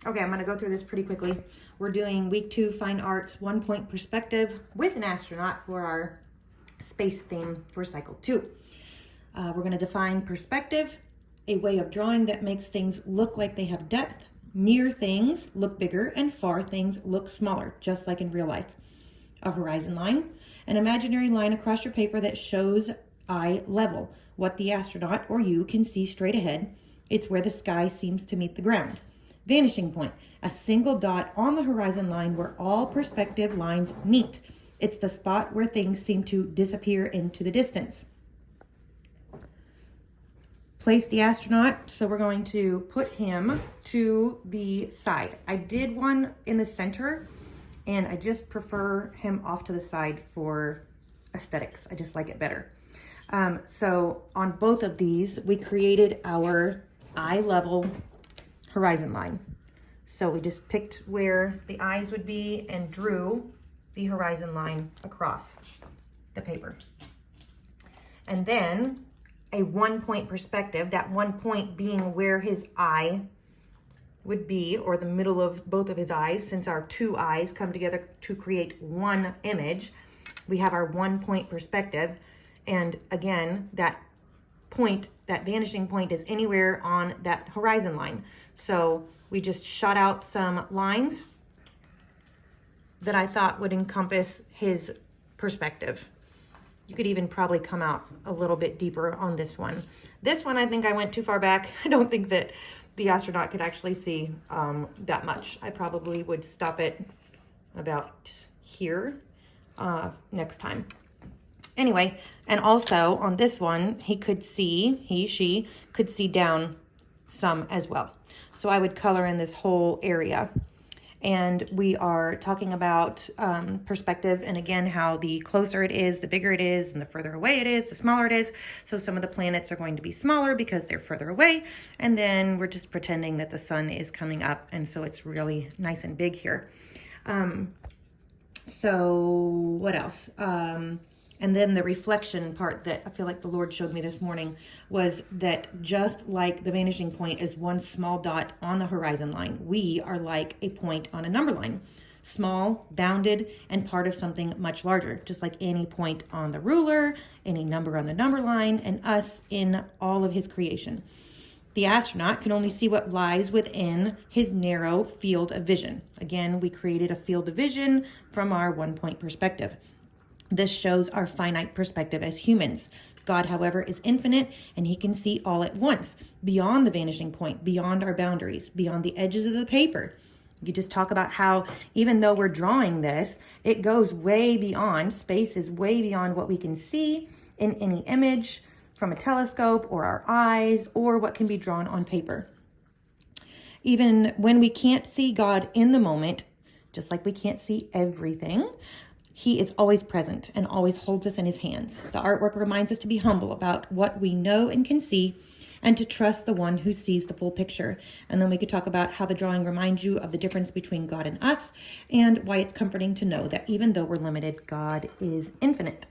Okay, I'm gonna go through this pretty quickly. We're doing week 2 fine arts 1-point perspective with an astronaut for our space theme for cycle 2. We're gonna define perspective, a way of drawing that makes things look like they have depth. Near things look bigger and far things look smaller, just like in real life. A horizon line, an imaginary line across your paper that shows eye level, what the astronaut or you can see straight ahead. It's where the sky seems to meet the ground. Vanishing point, a single dot on the horizon line where all perspective lines meet. It's the spot where things seem to disappear into the distance. Place the astronaut, so we're going to put him to the side. I did one in the center, and I just prefer him off to the side for aesthetics. I just like it better. So on both of these, we created our eye level horizon line. So we just picked where the eyes would be and drew the horizon line across the paper. And then a 1-point perspective, that 1 point being where his eye would be, or the middle of both of his eyes, since our 2 eyes come together to create one image. We have our 1-point perspective. And again, that point, that vanishing point, is anywhere on that horizon line. So we just shot out some lines that I thought would encompass his perspective. You could even probably come out a little bit deeper on this one. This one, I think I went too far back. I don't think that the astronaut could actually see that much. I probably would stop it about here next time. Anyway, and also on this one, he, she could see down some as well. So I would color in this whole area. And we are talking about perspective, and again, how the closer it is, the bigger it is, and the further away it is, the smaller it is. So some of the planets are going to be smaller because they're further away. And then we're just pretending that the sun is coming up, and so it's really nice and big here. So what else? And then the reflection part that I feel like the Lord showed me this morning was that just like the vanishing point is one small dot on the horizon line, we are like a point on a number line. Small, bounded, and part of something much larger, just like any point on the ruler, any number on the number line, and us in all of his creation. The astronaut can only see what lies within his narrow field of vision. Again, we created a field of vision from our 1-point perspective. This shows our finite perspective as humans. God, however, is infinite, and he can see all at once, beyond the vanishing point, beyond our boundaries, beyond the edges of the paper. You just talk about how even though we're drawing this, it goes way beyond, space is way beyond what we can see in any image from a telescope or our eyes or what can be drawn on paper. Even when we can't see God in the moment, just like we can't see everything, he is always present and always holds us in his hands. The artwork reminds us to be humble about what we know and can see and to trust the one who sees the full picture. And then we could talk about how the drawing reminds you of the difference between God and us and why it's comforting to know that even though we're limited, God is infinite.